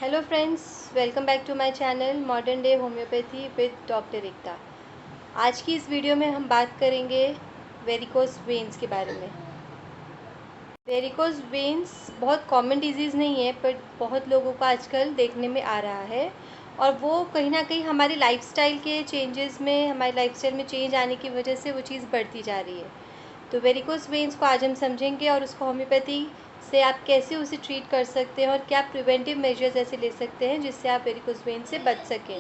Hello friends, welcome back to my channel modern day homeopathy with doctor Ekta. आज की इस video में हम बात करेंगे वेरिकोस वेन्स के बारे में। वेरिकोस वेन्स बहुत कॉमन डिजीज़ नहीं है, बट बहुत लोगों को आजकल देखने में आ रहा है और वो कहीं ना कहीं हमारी लाइफस्टाइल के चेंजेस में, हमारी लाइफस्टाइल में चेंज आने की वजह से वो चीज़ बढ़ती जा रही है। तो वेरिकोस वेन्स को आज हम समझेंगे और उसको होम्योपैथी से आप कैसे उसे ट्रीट कर सकते हैं और क्या प्रिवेंटिव मेजर्स ऐसे ले सकते हैं जिससे आप वेरिकोस वेन्स से बच सकें।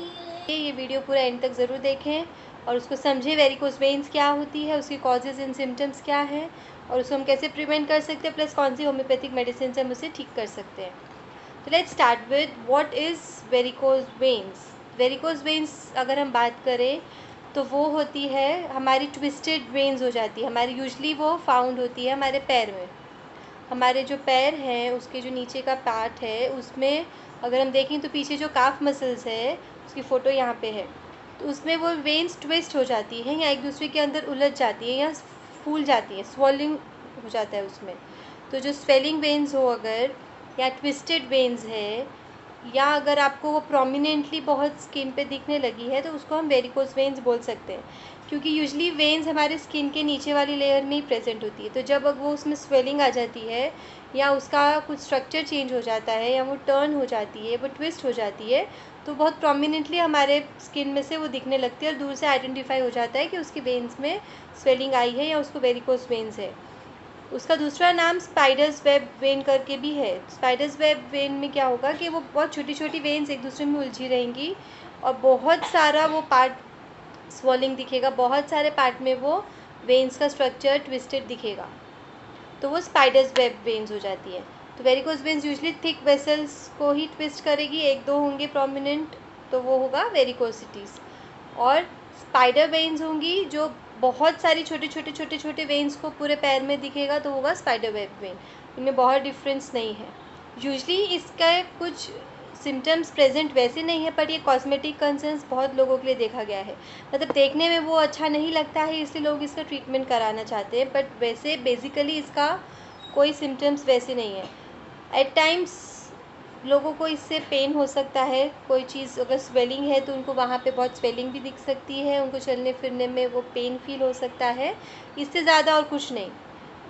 ये वीडियो पूरा एंड तक ज़रूर देखें और उसको समझें वेरिकोस वेन्स क्या होती है, उसकी कॉजेज़ एंड सिम्टम्स क्या हैं और उसको हम कैसे प्रिवेंट कर सकते हैं, प्लस कौन सी होम्योपैथिक मेडिसिन से हम उसे ठीक कर सकते हैं। तो let's start with what is varicose veins. Varicose veins अगर हम बात करें तो वो होती है हमारी ट्विस्टेड वेन्स हो जाती है हमारी, यूजली वो फाउंड होती है हमारे पैर में। हमारे जो पैर हैं उसके जो नीचे का पार्ट है उसमें अगर हम देखें तो पीछे जो काफ मसल्स है उसकी फ़ोटो यहाँ पे है, तो उसमें वो वेन्स ट्विस्ट हो जाती हैं या एक दूसरे के अंदर उलझ जाती है या फूल जाती है, स्वॉलिंग हो जाता है उसमें। तो जो स्वेलिंग वेन्स हो अगर, या ट्विस्टेड वेन्स है, या अगर आपको वो प्रोमिनेंटली बहुत स्किन पे दिखने लगी है तो उसको हम वेरिकोस वेन्स बोल सकते हैं, क्योंकि यूजली वेन्स हमारे स्किन के नीचे वाली लेयर में ही प्रेजेंट होती है। तो जब वो उसमें स्वेलिंग आ जाती है या उसका कुछ स्ट्रक्चर चेंज हो जाता है या वो टर्न हो जाती है, वो ट्विस्ट हो जाती है, तो बहुत प्रोमिनेंटली हमारे स्किन में से वो दिखने लगती है और दूर से आइडेंटिफाई हो जाता है कि उसकी वेन्स में स्वेलिंग आई है या उसको वेरिकोस वेन्स है। उसका दूसरा नाम स्पाइडर्स वेब वेन करके भी है। स्पाइडर्स वेब वेन में क्या होगा कि वो बहुत छोटी छोटी वेन्स एक दूसरे में उलझी रहेंगी और बहुत सारा वो पार्ट स्वॉलिंग दिखेगा, बहुत सारे पार्ट में वो वेन्स का स्ट्रक्चर ट्विस्टेड दिखेगा, तो वो स्पाइडर्स वेब वेन्स हो जाती है। तो varicose veins usually thick vessels को ही ट्विस्ट करेगी, एक दो होंगे प्रोमिनेंट, तो वो होगा वेरिकोसिटीज़। और स्पाइडर वेन्स होंगी जो बहुत सारी छोटे छोटे वेन्स को पूरे पैर में दिखेगा, तो होगा स्पाइडर वेब वेन। इनमें बहुत डिफरेंस नहीं है। यूजली इसका कुछ सिम्टम्स प्रेजेंट वैसे नहीं है, पर ये कॉस्मेटिक कंसर्न्स बहुत लोगों के लिए देखा गया है। मतलब देखने में वो अच्छा नहीं लगता है इसलिए लोग इसका ट्रीटमेंट कराना चाहते हैं, बट वैसे बेसिकली इसका कोई सिम्टम्स वैसे नहीं है। एट टाइम्स लोगों को इससे पेन हो सकता है, कोई चीज़ अगर स्वेलिंग है तो उनको वहाँ पे बहुत स्वेलिंग भी दिख सकती है, उनको चलने फिरने में वो पेन फील हो सकता है, इससे ज़्यादा और कुछ नहीं।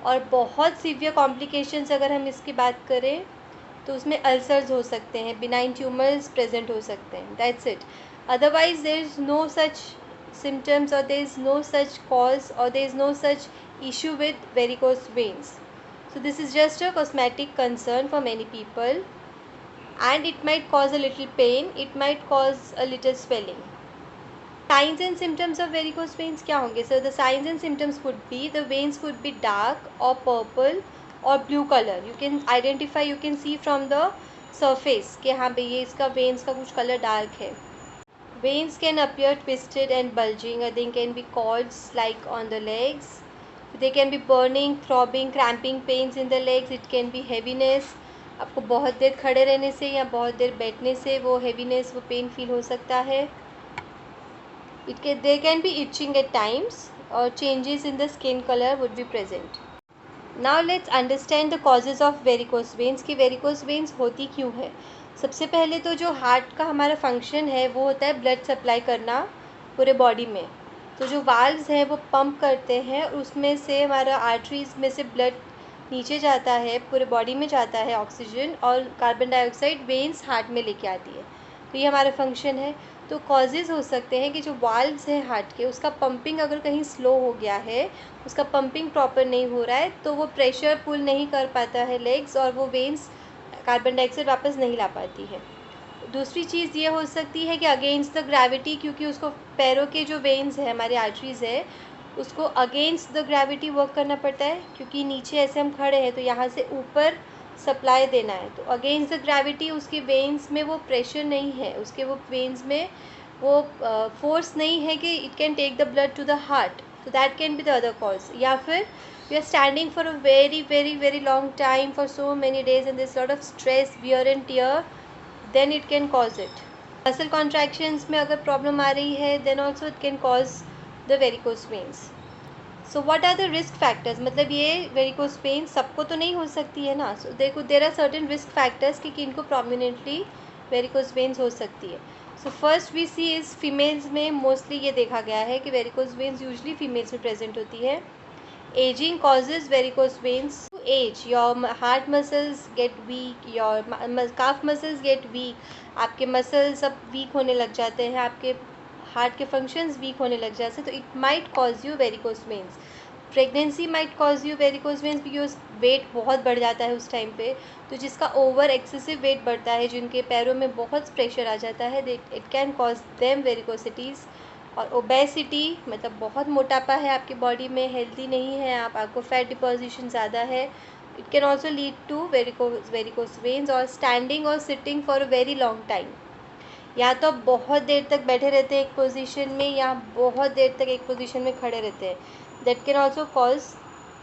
और बहुत सीवियर कॉम्प्लिकेशंस अगर हम इसकी बात करें तो उसमें अल्सर्स हो सकते हैं, बिनाइन ट्यूमर्स प्रेजेंट हो सकते हैं, that's it. Otherwise there is no such symptoms और there is no such cause और there is no such issue with varicose veins. So this is just a cosmetic concern for many people and it might cause a little pain, it might cause a little swelling. Signs and symptoms of varicose veins क्या होंगे? So the signs and symptoms would be the veins would be dark or purple or blue color. You can identify, you can see from the surface कि हाँ भाई ये इसका veins का कुछ color dark है. Veins can appear twisted and bulging, or they can be cords like on the legs. They can be burning, throbbing, cramping pains in the legs. It can be heaviness. आपको बहुत देर खड़े रहने से या बहुत देर बैठने से वो heaviness, वो पेन फील हो सकता है. There can be itching at times or changes in the skin color would be present. Now let's understand the causes of varicose veins कि varicose veins होती क्यों है। सबसे पहले तो जो हार्ट का हमारा फंक्शन है वो होता है ब्लड सप्लाई करना पूरे बॉडी में। तो जो वाल्व्स हैं वो पंप करते हैं, उसमें से हमारा आर्टरीज में से ब्लड नीचे जाता है, पूरे बॉडी में जाता है ऑक्सीजन, और कार्बन डाइऑक्साइड वेन्स हार्ट में लेके आती है। तो ये हमारा फंक्शन है। तो कॉजेज़ हो सकते हैं कि जो वाल्व्स हैं हार्ट के, उसका पंपिंग अगर कहीं स्लो हो गया है, उसका पंपिंग प्रॉपर नहीं हो रहा है, तो वो प्रेशर पुल नहीं कर पाता है लेग्स और वो वेन्स कार्बन डाइऑक्साइड वापस नहीं ला पाती है। दूसरी चीज़ ये हो सकती है कि अगेंस्ट द ग्रेविटी, क्योंकि उसको पैरों के जो वेन्स है, हमारे आर्टरीज़ है, उसको अगेंस्ट द ग्रेविटी वर्क करना पड़ता है, क्योंकि नीचे ऐसे हम खड़े हैं तो यहाँ से ऊपर सप्लाई देना है, तो अगेंस्ट द ग्रेविटी उसके वेन्स में वो प्रेशर नहीं है, उसके वो वेन्स में वो फोर्स नहीं है कि it can take the blood to the heart, तो that can be the other cause. या फिर we are standing for a very long time for so many days and this lot of stress, wear and tear, then it can cause it. Muscle contractions में अगर problem आ रही है then also it can cause the varicose veins. So what are the risk factors? मतलब ये varicose veins सबको तो नहीं हो सकती है ना. So there are certain risk factors कि किनको prominently वेरिकोज वेन्स हो सकती है। So first we see is females में मोस्टली ये देखा गया है कि वेरिकोज वेन्स यूजली फीमेल्स में प्रेजेंट होती है। Ageing causes varicose veins. To age, your heart muscles get weak, your calf muscles get weak. आपके मसल्स सब वीक होने लग जाते हैं, आपके हार्ट के फंक्शंस वीक होने लग जाते हैं, तो it might cause you varicose veins. Pregnancy might cause you varicose veins because weight बहुत बढ़ जाता है उस टाइम पे। तो जिसका ओवर एक्सेसिव वेट बढ़ता है, जिनके पैरों में बहुत प्रेशर आ जाता है, इट कैन कॉज देम वेरिकोसिटीज़। और ओबेसिटी मतलब बहुत मोटापा है आपकी बॉडी में, हेल्दी नहीं है आप, आपको फैट डिपोजिशन ज़्यादा है, it can also lead to varicose veins. और स्टैंडिंग और sitting for a very long time, या तो आप बहुत देर तक बैठे रहते हैं एक पोजीशन में, या बहुत देर तक एक पोजीशन में खड़े रहते हैं, that can also cause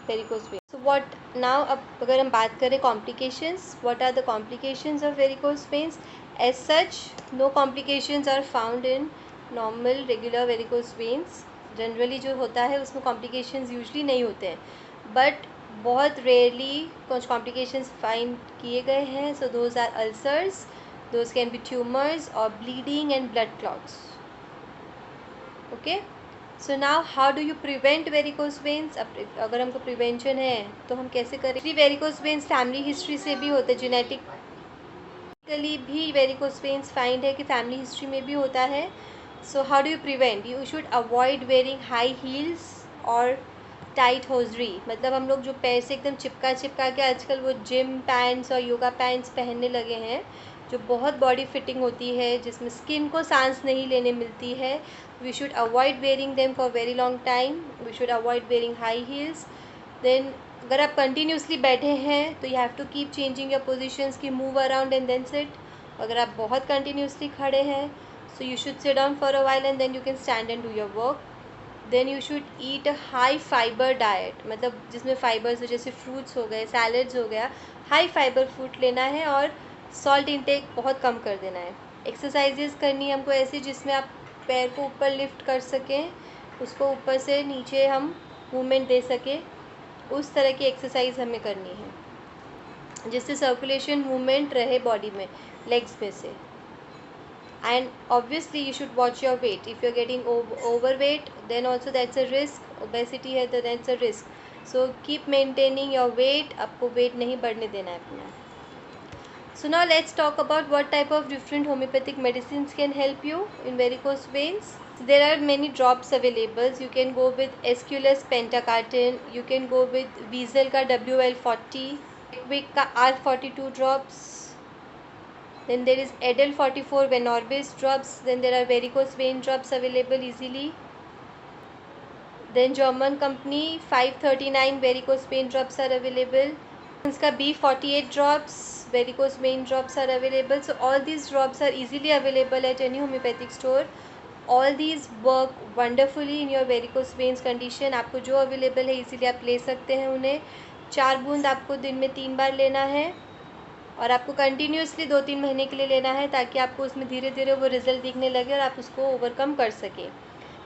varicose veins. So what now, अब अगर हम बात करें complications, what are the complications of varicose veins? As such no complications are found in normal regular varicose veins. Generally जो होता है उसमें कॉम्प्लिकेशंस यूजली नहीं होते हैं, बट बहुत रेयरली कुछ कॉम्प्लिकेशंस फाइंड किए गए हैं। So those are ulcers, those can be tumours और bleeding and blood clots. Okay, so now how do you prevent varicose veins? अब अगर हमको प्रिवेंशन है तो हम कैसे करें? वेरिकोज वेन्स फैमिली हिस्ट्री से भी होते हैं, जेनेटिकली भी वेरिकोज वेन्स फाइंड है कि फैमिली हिस्ट्री में भी होता है। So how do you prevent? You should avoid wearing high heels और टाइट होजरी। मतलब हम लोग जो पैर से एकदम चिपका के आजकल वो जिम पैंट्स और योगा पैंट्स पहनने लगे हैं, जो बहुत बॉडी फिटिंग होती है, जिसमें स्किन को सांस नहीं लेने मिलती है। We should avoid wearing them for very long time. We should avoid wearing high heels. Then अगर आप कंटिन्यूसली बैठे हैं तो you have to keep changing your positions की move around and then sit. अगर आप बहुत कंटिन्यूसली खड़े हैं, so you should sit down for a while and then you can stand and do your work. Then you should eat a high fiber diet, मतलब जिसमें fibres हो, जैसे fruits हो गए, सैलड्स हो गया, हाई फाइबर फूड लेना है और सॉल्ट इंटेक बहुत कम कर देना है। एक्सरसाइजेस करनी है हमको ऐसी जिसमें आप पैर को ऊपर लिफ्ट कर सकें, उसको ऊपर से नीचे हम मूवमेंट दे सकें, उस तरह की एक्सरसाइज हमें करनी है जिससे सर्कुलेशन मूवमेंट रहे बॉडी में, लेग्स में से। And obviously you should watch your weight. If you're getting overweight, then also that's a risk. Obesity है तो that's a risk. So keep maintaining your weight. आपको weight नहीं बढ़ने देना है अपना. So now let's talk about what type of different homeopathic medicines can help you in varicose veins. There are many drops available. You can go with Aesculus Pentacartin. You can go with Weasel का WL40, Quick का R42 drops. Then there is Edel 44 Venorbis drops. Then there are varicose vein drops available easily. Then German company 539 varicose vein drops are available. इसका B48 drops varicose vein drops are available. So all these drops are easily available at any homeopathic store. All these work wonderfully in your varicose veins condition. आपको जो available है easily आप ले सकते हैं उन्हें। 4 बूंद आपको दिन में 3 बार लेना है और आपको कंटिन्यूसली 2-3 महीने के लिए लेना है, ताकि आपको उसमें धीरे धीरे वो रिज़ल्ट दिखने लगे और आप उसको ओवरकम कर सकें।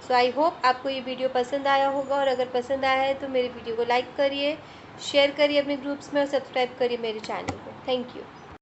सो आई होप आपको ये वीडियो पसंद आया होगा, और अगर पसंद आया है तो मेरे वीडियो को लाइक करिए, शेयर करिए अपने ग्रुप्स में और सब्सक्राइब करिए मेरे चैनल को। Thank you.